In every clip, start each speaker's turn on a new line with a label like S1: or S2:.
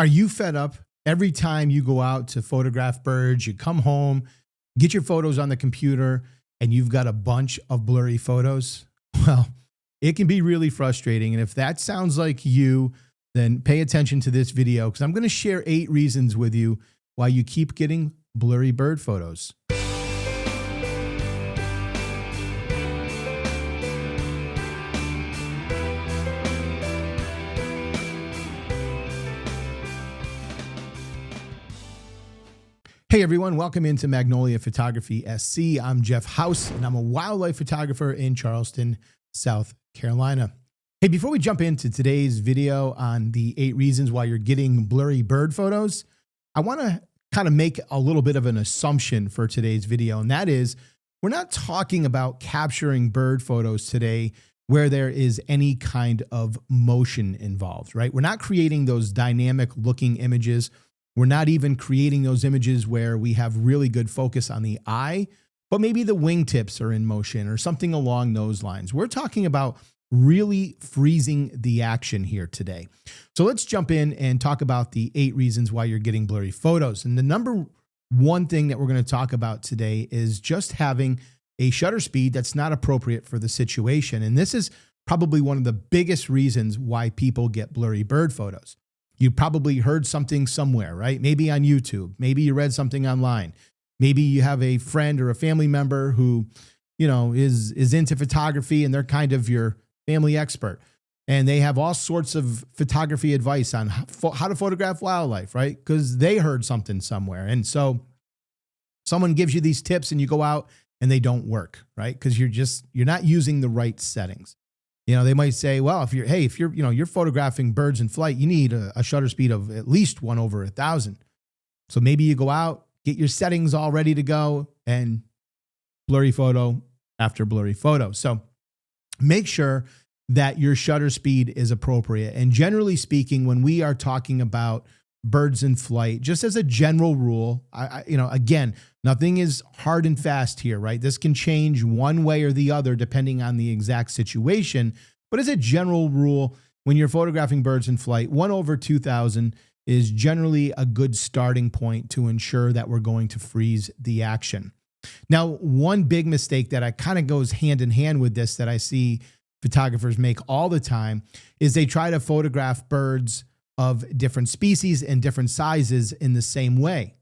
S1: Are you fed up every time you go out to photograph birds? You come home, get your photos on the computer, and you've got a bunch of blurry photos? Well, it can be really frustrating. And if that sounds like you, then pay attention to this video because I'm going to share 8 reasons with you why you keep getting blurry bird photos. Hey everyone, welcome into Magnolia Photography SC. I'm Jeff House and I'm a wildlife photographer in Charleston, South Carolina. Hey, before we jump into today's video on the 8 reasons why you're getting blurry bird photos, I want to kind of make a little bit of an assumption for today's video. And that is, we're not talking about capturing bird photos today where there is any kind of motion involved, right? We're not creating those dynamic looking images. We're not even creating those images where we have really good focus on the eye, but maybe the wingtips are in motion or something along those lines. We're talking about really freezing the action here today. So let's jump in and talk about the 8 reasons why you're getting blurry photos. And the number one thing that we're going to talk about today is just having a shutter speed that's not appropriate for the situation. And this is probably one of the biggest reasons why people get blurry bird photos. You probably heard something somewhere, right? Maybe on YouTube, maybe you read something online. Maybe you have a friend or a family member who, is into photography and they're kind of your family expert. And they have all sorts of photography advice on how to photograph wildlife, right? Because they heard something somewhere. And so someone gives you these tips and you go out and they don't work, right? Because you're not using the right settings. They might say, well, if you're photographing birds in flight, you need a shutter speed of at least 1/1000. So maybe you go out, get your settings all ready to go, and blurry photo after blurry photo. So make sure that your shutter speed is appropriate. And generally speaking, when we are talking about birds in flight, just as a general rule, again, nothing is hard and fast here, right? This can change one way or the other depending on the exact situation. But as a general rule, when you're photographing birds in flight, 1/2000 is generally a good starting point to ensure that we're going to freeze the action. Now, one big mistake that kind of goes hand in hand with this that I see photographers make all the time is they try to photograph birds of different species and different sizes in the same way.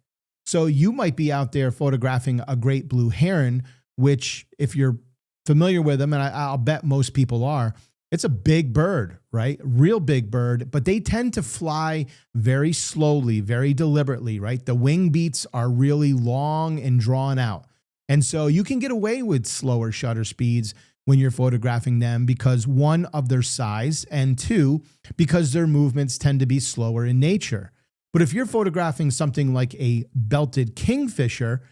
S1: So you might be out there photographing a great blue heron, which if you're familiar with them, and I'll bet most people are, it's a big bird, right? Real big bird, but they tend to fly very slowly, very deliberately, right? The wing beats are really long and drawn out. And so you can get away with slower shutter speeds when you're photographing them because 1, of their size, and 2, because their movements tend to be slower in nature. But if you're photographing something like a belted kingfisher,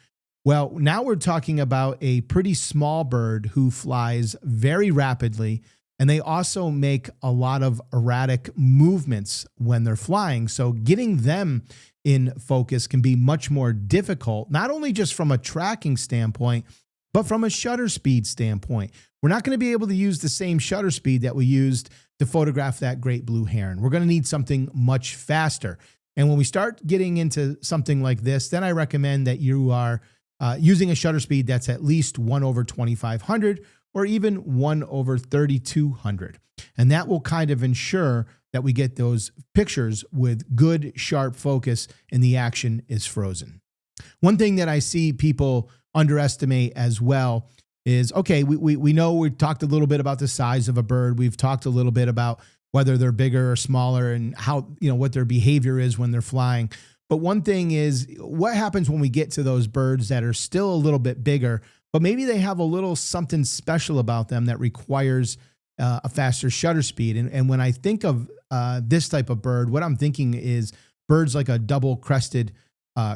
S1: well, now we're talking about a pretty small bird who flies very rapidly, and they also make a lot of erratic movements when they're flying. So getting them in focus can be much more difficult, not only just from a tracking standpoint, but from a shutter speed standpoint. We're not going to be able to use the same shutter speed that we used to photograph that great blue heron. We're going to need something much faster. And when we start getting into something like this, then I recommend that you are using a shutter speed that's at least 1/2500 or even 1/3200. And that will kind of ensure that we get those pictures with good, sharp focus and the action is frozen. One thing that I see people underestimate as well is, okay, we know we talked a little bit about the size of a bird. We've talked a little bit about whether they're bigger or smaller and how, what their behavior is when they're flying. But one thing is, what happens when we get to those birds that are still a little bit bigger, but maybe they have a little something special about them that requires a faster shutter speed. And when I think of this type of bird, what I'm thinking is birds like a double-crested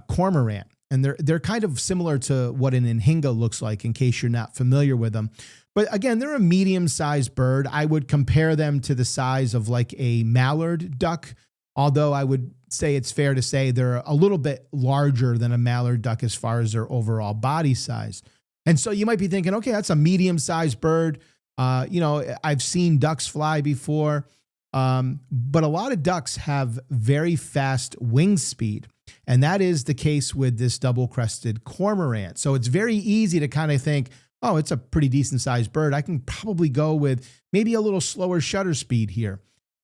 S1: cormorant. And they're kind of similar to what an anhinga looks like, in case you're not familiar with them. But again, they're a medium-sized bird. I would compare them to the size of like a mallard duck, although I would say it's fair to say they're a little bit larger than a mallard duck as far as their overall body size. And so you might be thinking, okay, that's a medium-sized bird. I've seen ducks fly before. But a lot of ducks have very fast wing speed. And that is the case with this double-crested cormorant. So it's very easy to kind of think, oh, it's a pretty decent sized bird. I can probably go with maybe a little slower shutter speed here.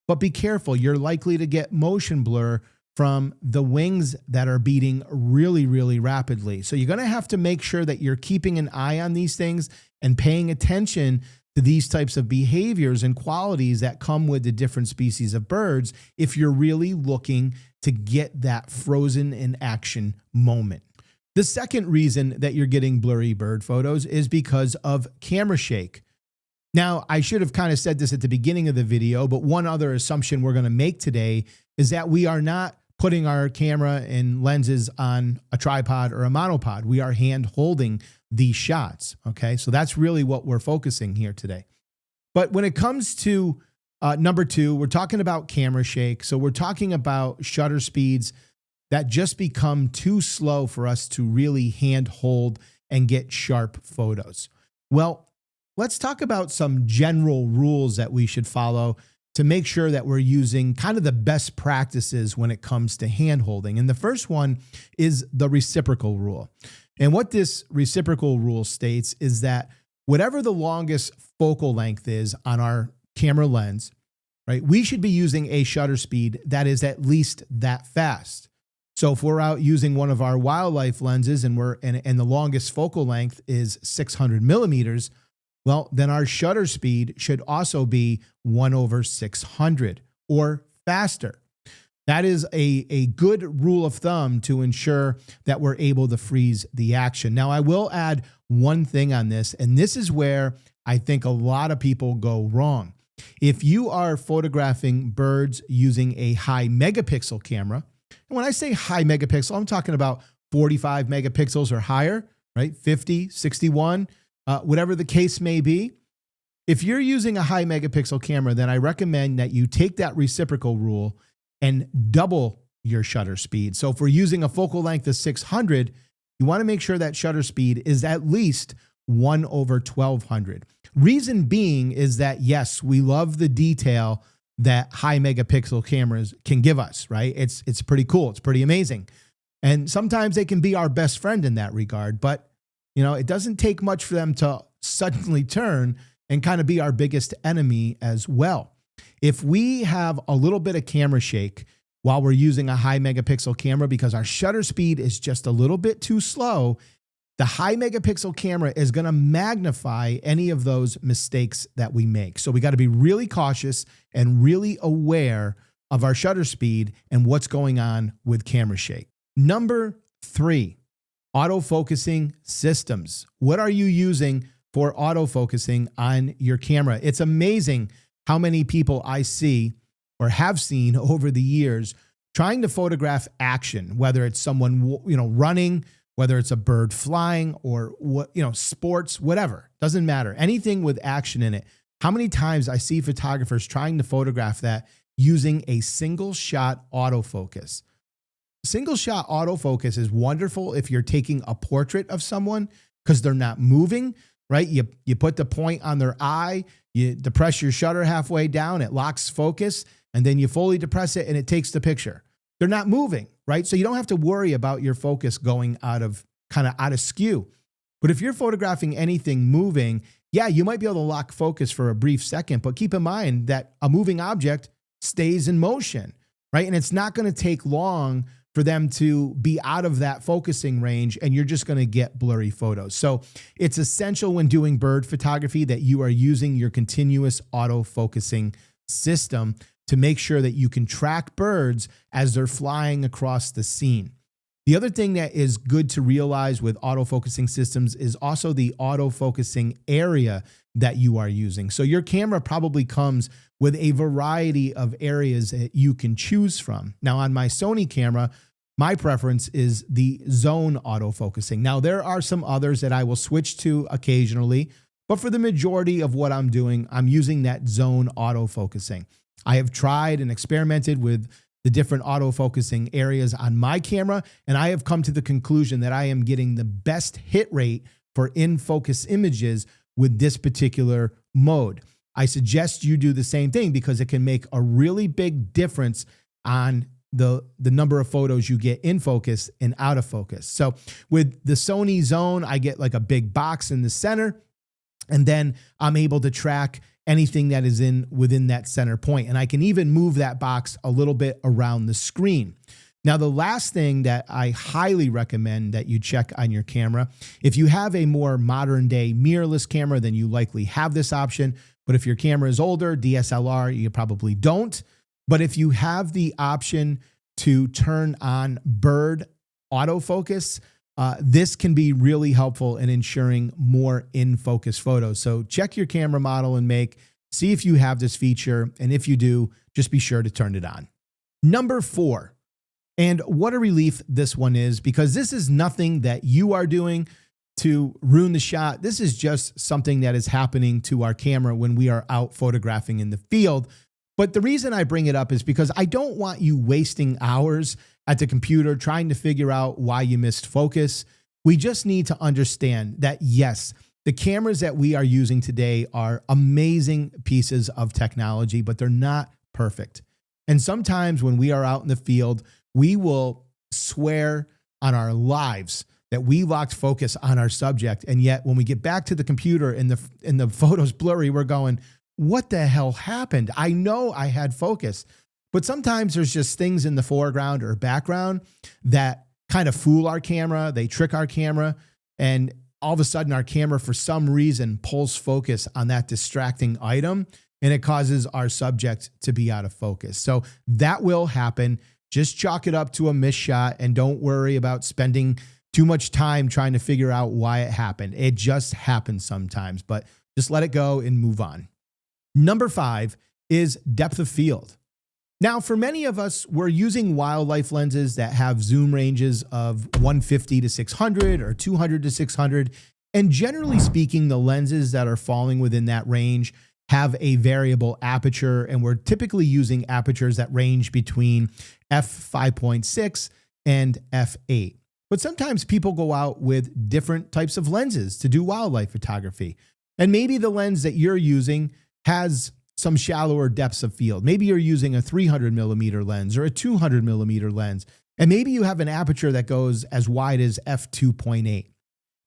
S1: But be careful, you're likely to get motion blur from the wings that are beating really, really rapidly. So you're going to have to make sure that you're keeping an eye on these things and paying attention to these types of behaviors and qualities that come with the different species of birds if you're really looking to get that frozen in action moment. The second reason that you're getting blurry bird photos is because of camera shake. Now, I should have kind of said this at the beginning of the video, but one other assumption we're going to make today is that we are not putting our camera and lenses on a tripod or a monopod. We are hand holding these shots. Okay, so that's really what we're focusing here today. But when it comes to number two, we're talking about camera shake. So we're talking about shutter speeds that just become too slow for us to really hand hold and get sharp photos. Well, let's talk about some general rules that we should follow to make sure that we're using kind of the best practices when it comes to hand holding. And the first one is the reciprocal rule. And what this reciprocal rule states is that whatever the longest focal length is on our camera lens, right, we should be using a shutter speed that is at least that fast. So if we're out using one of our wildlife lenses and the longest focal length is 600 millimeters, well, then our shutter speed should also be 1/600 or faster. That is a good rule of thumb to ensure that we're able to freeze the action. Now, I will add one thing on this, and this is where I think a lot of people go wrong. If you are photographing birds using a high megapixel camera, and when I say high megapixel, I'm talking about 45 megapixels or higher, right? 50, 61, whatever the case may be. If you're using a high megapixel camera, then I recommend that you take that reciprocal rule and double your shutter speed. So if we're using a focal length of 600, you want to make sure that shutter speed is at least 1/1200. Reason being is that, yes, we love the detail that high megapixel cameras can give us, right? It's pretty cool. It's pretty amazing. And sometimes they can be our best friend in that regard, but it doesn't take much for them to suddenly turn and kind of be our biggest enemy as well. If we have a little bit of camera shake while we're using a high megapixel camera because our shutter speed is just a little bit too slow, the high megapixel camera is going to magnify any of those mistakes that we make. So we got to be really cautious and really aware of our shutter speed and what's going on with camera shake. Number 3, autofocusing systems. What are you using for autofocusing on your camera? It's amazing how many people I see or have seen over the years trying to photograph action, whether it's someone running, whether it's a bird flying or sports, whatever, doesn't matter. Anything with action in it. How many times I see photographers trying to photograph that using a single shot autofocus. Single shot autofocus is wonderful if you're taking a portrait of someone because they're not moving, right? You put the point on their eye, you depress your shutter halfway down, it locks focus, and then you fully depress it and it takes the picture. They're not moving, right? So you don't have to worry about your focus going out of skew. But if you're photographing anything moving, yeah, you might be able to lock focus for a brief second, but keep in mind that a moving object stays in motion, right? And it's not going to take long for them to be out of that focusing range, and you're just going to get blurry photos. So it's essential when doing bird photography that you are using your continuous autofocusing system to make sure that you can track birds as they're flying across the scene. The other thing that is good to realize with autofocusing systems is also the autofocusing area that you are using. So your camera probably comes with a variety of areas that you can choose from. Now on my Sony camera, my preference is the zone autofocusing. Now there are some others that I will switch to occasionally, but for the majority of what I'm doing, I'm using that zone autofocusing. I have tried and experimented with the different autofocusing areas on my camera, and I have come to the conclusion that I am getting the best hit rate for in-focus images with this particular mode. I suggest you do the same thing because it can make a really big difference on the number of photos you get in focus and out of focus. So with the Sony Zone, I get like a big box in the center, and then I'm able to track anything that is within that center point. And I can even move that box a little bit around the screen. Now, the last thing that I highly recommend that you check on your camera, if you have a more modern day mirrorless camera, then you likely have this option. But if your camera is older, DSLR, you probably don't. But if you have the option to turn on bird autofocus, this can be really helpful in ensuring more in-focus photos. So check your camera model and make, see if you have this feature. And if you do, just be sure to turn it on. Number 4, and what a relief this one is, because this is nothing that you are doing to ruin the shot. This is just something that is happening to our camera when we are out photographing in the field. But the reason I bring it up is because I don't want you wasting hours at the computer trying to figure out why you missed focus. We just need to understand that, yes, the cameras that we are using today are amazing pieces of technology, but they're not perfect. And sometimes when we are out in the field, we will swear on our lives that we locked focus on our subject. And yet when we get back to the computer and the photo's blurry, we're going, what the hell happened? I know I had focus, but sometimes there's just things in the foreground or background that kind of fool our camera. They trick our camera, and all of a sudden our camera, for some reason, pulls focus on that distracting item, and it causes our subject to be out of focus. So that will happen. Just chalk it up to a missed shot and don't worry about spending too much time trying to figure out why it happened. It just happens sometimes, but just let it go and move on. Number 5 is depth of field. Now, for many of us, we're using wildlife lenses that have zoom ranges of 150 to 600 or 200 to 600. And generally speaking, the lenses that are falling within that range have a variable aperture, and we're typically using apertures that range between f5.6 and f8. But sometimes people go out with different types of lenses to do wildlife photography. And maybe the lens that you're using has some shallower depths of field. Maybe you're using a 300 millimeter lens or a 200 millimeter lens. And maybe you have an aperture that goes as wide as f2.8. If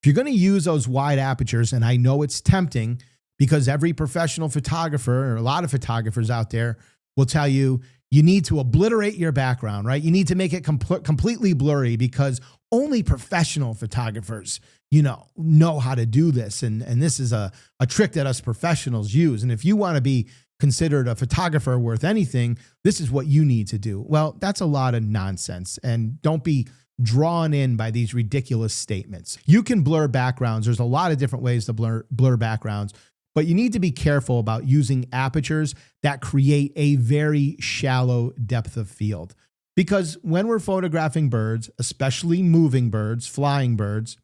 S1: you're going to use those wide apertures, and I know it's tempting because every professional photographer, or a lot of photographers out there, will tell you, you need to obliterate your background, right? You need to make it completely blurry because only professional photographers, know how to do this. And this is a trick that us professionals use. And if you want to be considered a photographer worth anything, this is what you need to do. Well, that's a lot of nonsense. And don't be drawn in by these ridiculous statements. You can blur backgrounds. There's a lot of different ways to blur backgrounds, but you need to be careful about using apertures that create a very shallow depth of field. Because when we're photographing birds, especially moving birds, flying birds,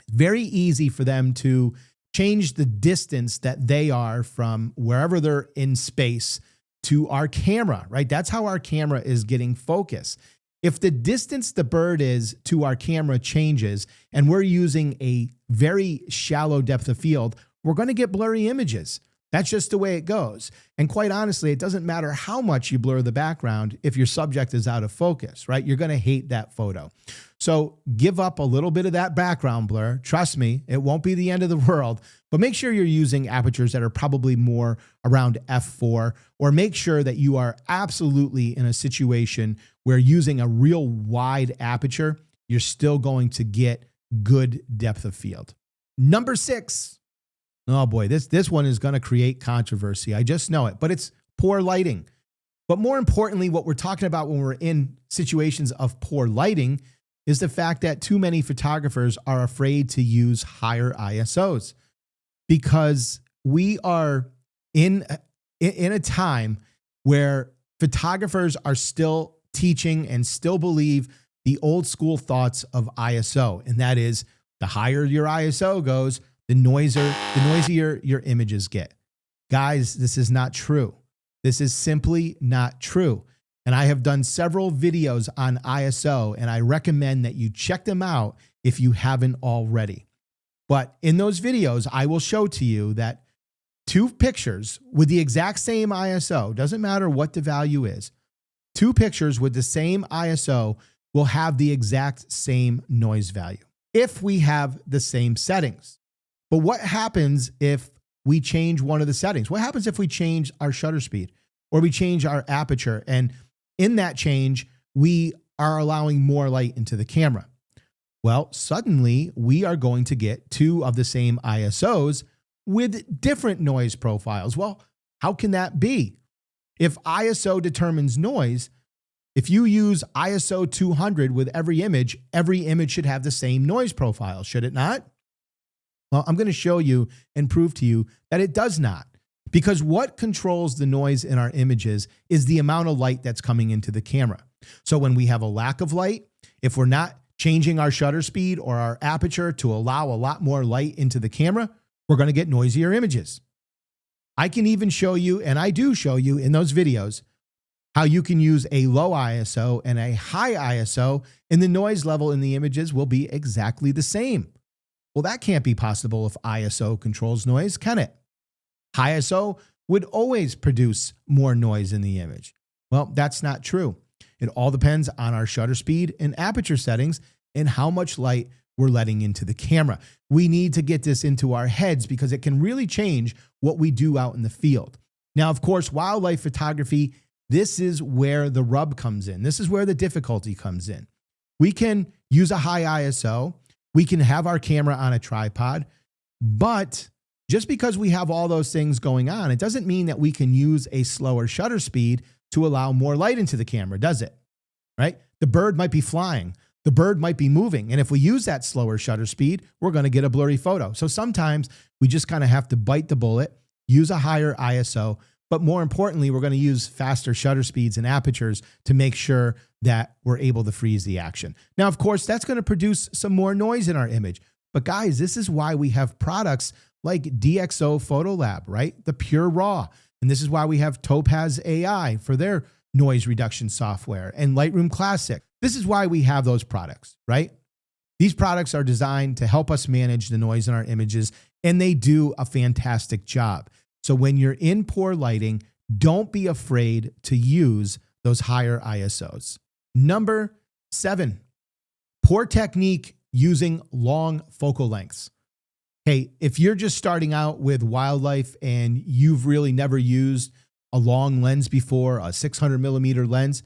S1: it's very easy for them to change the distance that they are from wherever they're in space to our camera, right? That's how our camera is getting focus. If the distance the bird is to our camera changes and we're using a very shallow depth of field, we're going to get blurry images. That's just the way it goes. And quite honestly, it doesn't matter how much you blur the background if your subject is out of focus, right? You're going to hate that photo. So give up a little bit of that background blur. Trust me, it won't be the end of the world, but make sure you're using apertures that are probably more around f4, or make sure that you are absolutely in a situation where using a real wide aperture, you're still going to get good depth of field. Number 6. Oh boy, this one is going to create controversy. I just know it, but it's poor lighting. But more importantly, what we're talking about when we're in situations of poor lighting is the fact that too many photographers are afraid to use higher ISOs, because we are in a time where photographers are still teaching and still believe the old school thoughts of ISO. And that is, the higher your ISO goes, the noisier your images get. Guys, this is not true. This is simply not true. And I have done several videos on ISO, and I recommend that you check them out if you haven't already. But in those videos, I will show to you that two pictures with the exact same ISO, doesn't matter what the value is, two pictures with the same ISO will have the exact same noise value if we have the same settings. But what happens if we change one of the settings? What happens if we change our shutter speed or we change our aperture? And in that change, we are allowing more light into the camera. Well, suddenly we are going to get two of the same ISOs with different noise profiles. Well, how can that be? If ISO determines noise, if you use ISO 200 with every image should have the same noise profile, should it not? Well, I'm going to show you and prove to you that it does not. Because what controls the noise in our images is the amount of light that's coming into the camera. So when we have a lack of light, if we're not changing our shutter speed or our aperture to allow a lot more light into the camera, we're going to get noisier images. I can even show you, and I do show you in those videos, how you can use a low ISO and a high ISO, and the noise level in the images will be exactly the same. Well, that can't be possible if ISO controls noise, can it? High ISO would always produce more noise in the image. Well, that's not true. It all depends on our shutter speed and aperture settings and how much light we're letting into the camera. We need to get this into our heads because it can really change what we do out in the field. Now, of course, wildlife photography, this is where the rub comes in. This is where the difficulty comes in. We can use a high ISO. We can have our camera on a tripod, but just because we have all those things going on, it doesn't mean that we can use a slower shutter speed to allow more light into the camera, does it? Right? The bird might be flying. The bird might be moving. And if we use that slower shutter speed, we're going to get a blurry photo. So sometimes we just kind of have to bite the bullet, use a higher ISO, but more importantly, we're going to use faster shutter speeds and apertures to make sure that we're able to freeze the action. Now, of course, that's going to produce some more noise in our image. But guys, this is why we have products like DxO Photolab, right? The pure raw. And this is why we have Topaz AI for their noise reduction software and Lightroom Classic. This is why we have those products, right? These products are designed to help us manage the noise in our images, and they do a fantastic job. So when you're in poor lighting, don't be afraid to use those higher ISOs. Number 7, poor technique using long focal lengths. Hey, if you're just starting out with wildlife and you've really never used a long lens before, a 600 millimeter lens,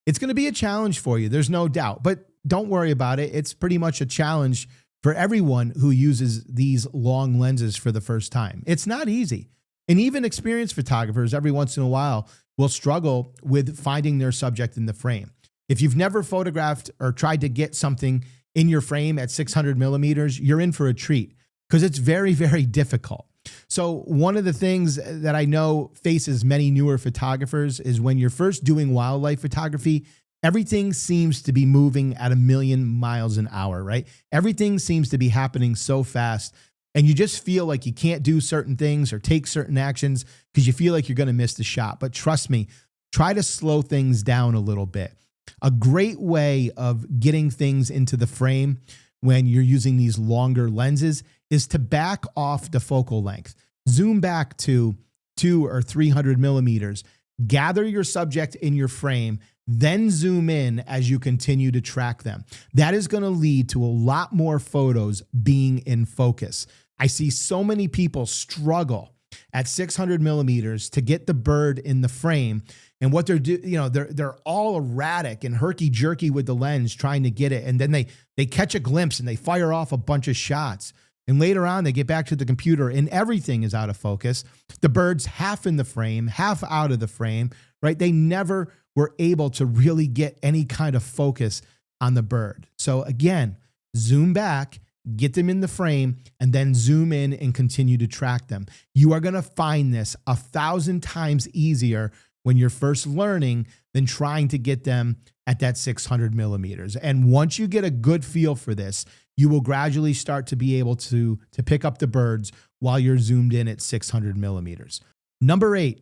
S1: it's going to be a challenge for you. There's no doubt, but don't worry about it. It's pretty much a challenge for everyone who uses these long lenses for the first time. It's not easy. And even experienced photographers every once in a while will struggle with finding their subject in the frame. If you've never photographed or tried to get something in your frame at 600 millimeters, you're in for a treat because it's very, very difficult. So one of the things that I know faces many newer photographers is when you're first doing wildlife photography, everything seems to be moving at 1,000,000 miles an hour, right? Everything seems to be happening so fast. And you just feel like you can't do certain things or take certain actions because you feel like you're going to miss the shot. But trust me, try to slow things down a little bit. A great way of getting things into the frame when you're using these longer lenses is to back off the focal length. Zoom back to 200 or 300 millimeters. Gather your subject in your frame, then zoom in as you continue to track them. That is going to lead to a lot more photos being in focus. I see so many people struggle at 600 millimeters to get the bird in the frame. And what they're doing, they're all erratic and herky-jerky with the lens trying to get it. And then they catch a glimpse and they fire off a bunch of shots. And later on, they get back to the computer and everything is out of focus. The bird's half in the frame, half out of the frame, right? They never were able to really get any kind of focus on the bird. So again, zoom back, get them in the frame, and then zoom in and continue to track them. You are going to find this 1,000 times easier when you're first learning than trying to get them at that 600 millimeters. And once you get a good feel for this, you will gradually start to be able to pick up the birds while you're zoomed in at 600 millimeters. Number 8,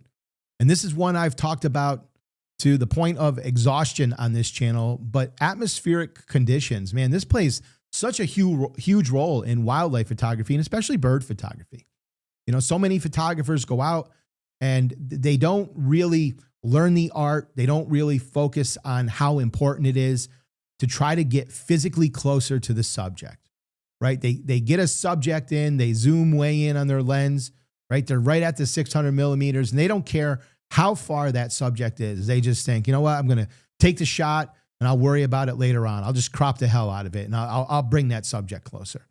S1: and this is one I've talked about to the point of exhaustion on this channel, but atmospheric conditions, man, this plays such a huge role in wildlife photography and especially bird photography. So many photographers go out and they don't really learn the art. They don't really focus on how important it is to try to get physically closer to the subject, right? They get a subject in, they zoom way in on their lens, right? They're right at the 600 millimeters and they don't care how far that subject is. They just think, you know what, I'm going to take the shot and I'll worry about it later on. I'll just crop the hell out of it and I'll bring that subject closer.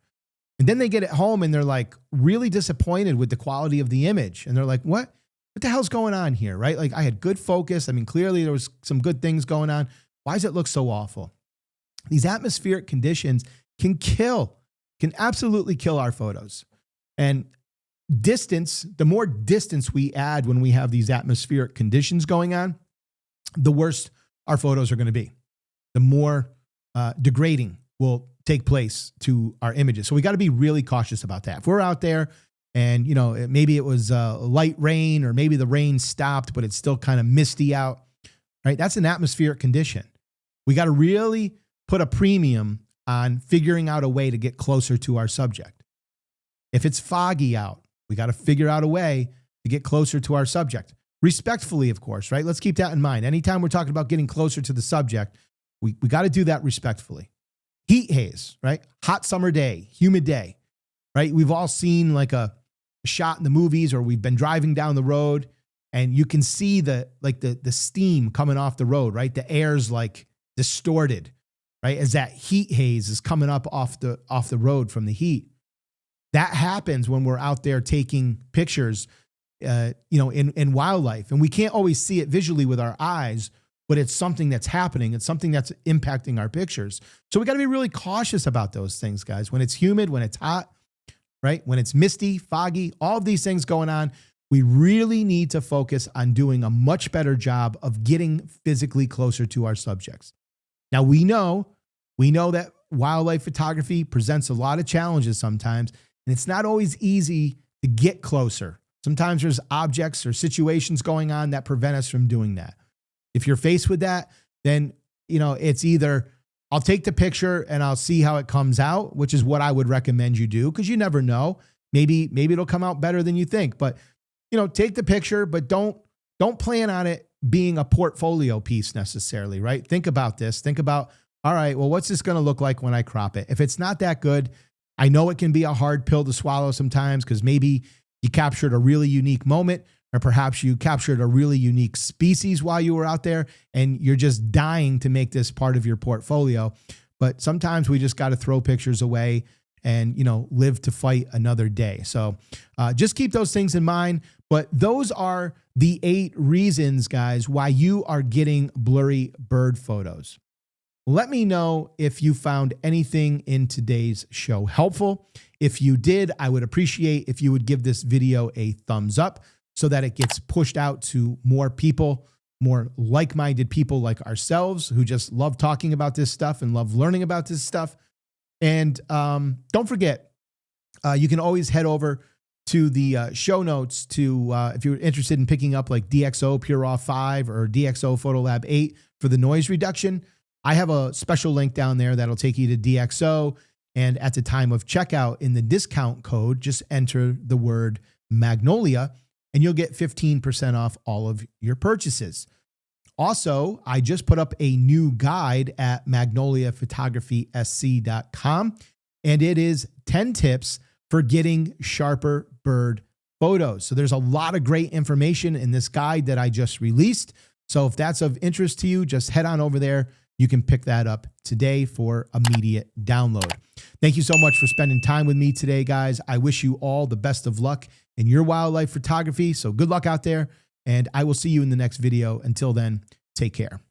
S1: And then they get it home and they're like really disappointed with the quality of the image. And they're like, what the hell's going on here, right? Like I had good focus. I mean, clearly there was some good things going on. Why does it look so awful? These atmospheric conditions can absolutely kill our photos. And distance, the more distance we add when we have these atmospheric conditions going on, the worse our photos are going to be. The more degrading will take place to our images. So we got to be really cautious about that. If we're out there and, maybe it was light rain or maybe the rain stopped, but it's still kind of misty out, right? That's an atmospheric condition. We got to really put a premium on figuring out a way to get closer to our subject. If it's foggy out, we got to figure out a way to get closer to our subject. Respectfully, of course, right? Let's keep that in mind. Anytime we're talking about getting closer to the subject, we got to do that respectfully. Heat haze, right? Hot summer day, humid day, right? We've all seen like a shot in the movies or we've been driving down the road and you can see the steam coming off the road, right? The air's like distorted, right? As that heat haze is coming up off the road from the heat. That happens when we're out there taking pictures, in wildlife. And we can't always see it visually with our eyes, but it's something that's happening. It's something that's impacting our pictures. So we got to be really cautious about those things, guys. When it's humid, when it's hot, right? When it's misty, foggy, all of these things going on, we really need to focus on doing a much better job of getting physically closer to our subjects. Now we know that wildlife photography presents a lot of challenges sometimes, and it's not always easy to get closer. Sometimes there's objects or situations going on that prevent us from doing that. If you're faced with that, then, it's either I'll take the picture and I'll see how it comes out, which is what I would recommend you do, because you never know. Maybe it'll come out better than you think. But, take the picture, but don't plan on it being a portfolio piece necessarily, right? Think about this. Think about, all right, well, what's this going to look like when I crop it? If it's not that good, I know it can be a hard pill to swallow sometimes because maybe you captured a really unique moment, or perhaps you captured a really unique species while you were out there and you're just dying to make this part of your portfolio. But sometimes we just got to throw pictures away and, live to fight another day. So just keep those things in mind. But those are the 8 reasons, guys, why you are getting blurry bird photos. Let me know if you found anything in today's show helpful. If you did, I would appreciate if you would give this video a thumbs up so that it gets pushed out to more people, more like-minded people like ourselves who just love talking about this stuff and love learning about this stuff. And don't forget, you can always head over to the show notes to, if you're interested in picking up like DxO Pure Raw 5 or DxO Photolab 8 for the noise reduction. I have a special link down there that'll take you to DxO. And at the time of checkout in the discount code, just enter the word Magnolia and you'll get 15% off all of your purchases. Also, I just put up a new guide at magnoliaphotographysc.com, and it is 10 tips for getting sharper bird photos. So there's a lot of great information in this guide that I just released. So if that's of interest to you, just head on over there. You can pick that up today for immediate download. Thank you so much for spending time with me today, guys. I wish you all the best of luck in your wildlife photography. So good luck out there, and I will see you in the next video. Until then, take care.